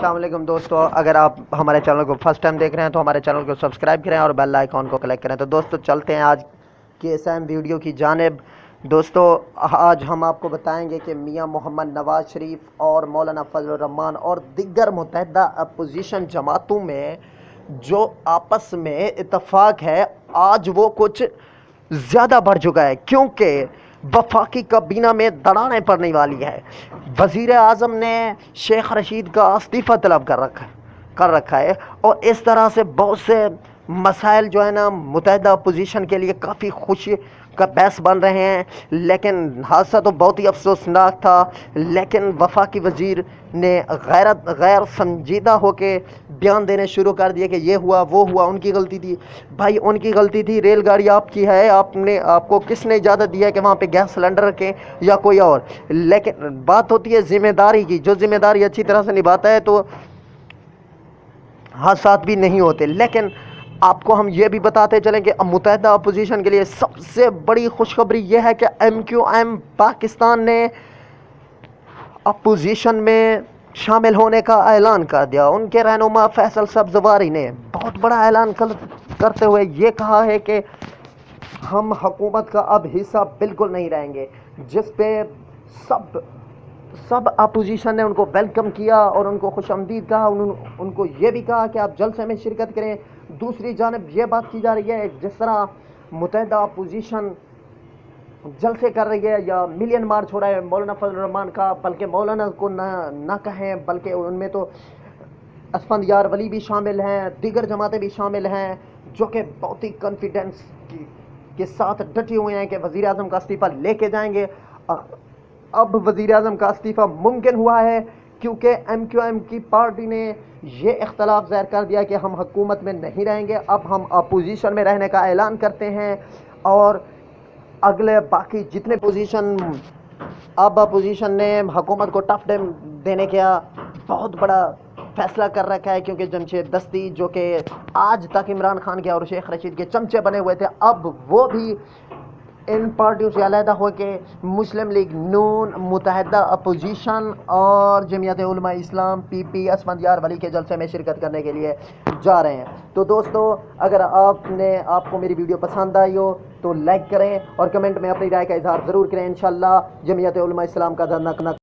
السلام علیکم دوستو، اگر آپ ہمارے چینل کو فرسٹ ٹائم دیکھ رہے ہیں تو ہمارے چینل کو سبسکرائب کریں اور بیل آئیکن کو کلک کریں۔ تو دوستو چلتے ہیں آج کی اس اہم ویڈیو کی جانب۔ دوستو آج ہم آپ کو بتائیں گے کہ میاں محمد نواز شریف اور مولانا فضل الرحمان اور دیگر متحدہ اپوزیشن جماعتوں میں جو آپس میں اتفاق ہے آج وہ کچھ زیادہ بڑھ چکا ہے، کیونکہ وفاقی کابینہ میں دراڑیں پڑنے والی ہے۔ وزیر اعظم نے شیخ رشید کا استعفیٰ طلب کر رکھا ہے اور اس طرح سے بہت سے مسائل جو ہے نا متحدہ اپوزیشن کے لیے کافی خوشی کا باعث بن رہے ہیں، لیکن حادثہ تو بہت ہی افسوسناک تھا۔ لیکن وفاقی وزیر نے غیر سنجیدہ ہو کے بیان دینے شروع کر دیے کہ یہ ہوا وہ ہوا، ان کی غلطی تھی۔ بھائی ان کی غلطی تھی، ریل گاڑی آپ کی ہے، آپ کو کس نے اجازت دی ہے کہ وہاں پہ گیس سلنڈر رکھیں یا کوئی اور؟ لیکن بات ہوتی ہے ذمہ داری کی، جو ذمہ داری اچھی طرح سے نبھاتا ہے تو حادثات بھی نہیں ہوتے۔ لیکن آپ کو ہم یہ بھی بتاتے چلیں کہ متحدہ اپوزیشن کے لیے سب سے بڑی خوشخبری یہ ہے کہ ایم کیو ایم پاکستان نے اپوزیشن میں شامل ہونے کا اعلان کر دیا۔ ان کے رہنما فیصل سبزواری نے بہت بڑا اعلان کرتے ہوئے یہ کہا ہے کہ ہم حکومت کا اب حصہ بالکل نہیں رہیں گے، جس پہ سب اپوزیشن نے ان کو ویلکم کیا اور ان کو خوش آمدید کہا۔ ان کو یہ بھی کہا کہ آپ جلسے میں شرکت کریں۔ دوسری جانب یہ بات کی جا رہی ہے جس طرح متحدہ اپوزیشن جلسے کر رہی ہے یا ملین مارچ ہو رہا ہے مولانا فضل الرحمان کا، بلکہ مولانا کو نہ کہیں بلکہ ان میں تو اسفندیار ولی بھی شامل ہیں، دیگر جماعتیں بھی شامل ہیں جو کہ بہت ہی کانفیڈنس کے ساتھ ڈٹے ہوئے ہیں کہ وزیر اعظم کا استعفیٰ لے کے جائیں گے۔ اب وزیر اعظم کا استعفیٰ ممکن ہوا ہے کیونکہ ایم کیو ایم کی پارٹی نے یہ اختلاف ظاہر کر دیا کہ ہم حکومت میں نہیں رہیں گے، اب ہم اپوزیشن میں رہنے کا اعلان کرتے ہیں۔ اور اگلے باقی جتنے اپوزیشن نے حکومت کو ٹف ٹائم دینے کا بہت بڑا فیصلہ کر رکھا ہے، کیونکہ جمشید دستی جو کہ آج تک عمران خان کے اور شیخ رشید کے چمچے بنے ہوئے تھے، اب وہ بھی ان پارٹیوں سے علیحدہ ہو کے مسلم لیگ نون، متحدہ اپوزیشن اور جمعیت علماء اسلام پی اسفندیار ولی کے جلسے میں شرکت کرنے کے لیے جا رہے ہیں۔ تو دوستو اگر آپ کو میری ویڈیو پسند آئی ہو تو لائک کریں اور کمنٹ میں اپنی رائے کا اظہار ضرور کریں۔ انشاءاللہ جمعیت علماء اسلام کا دھرنا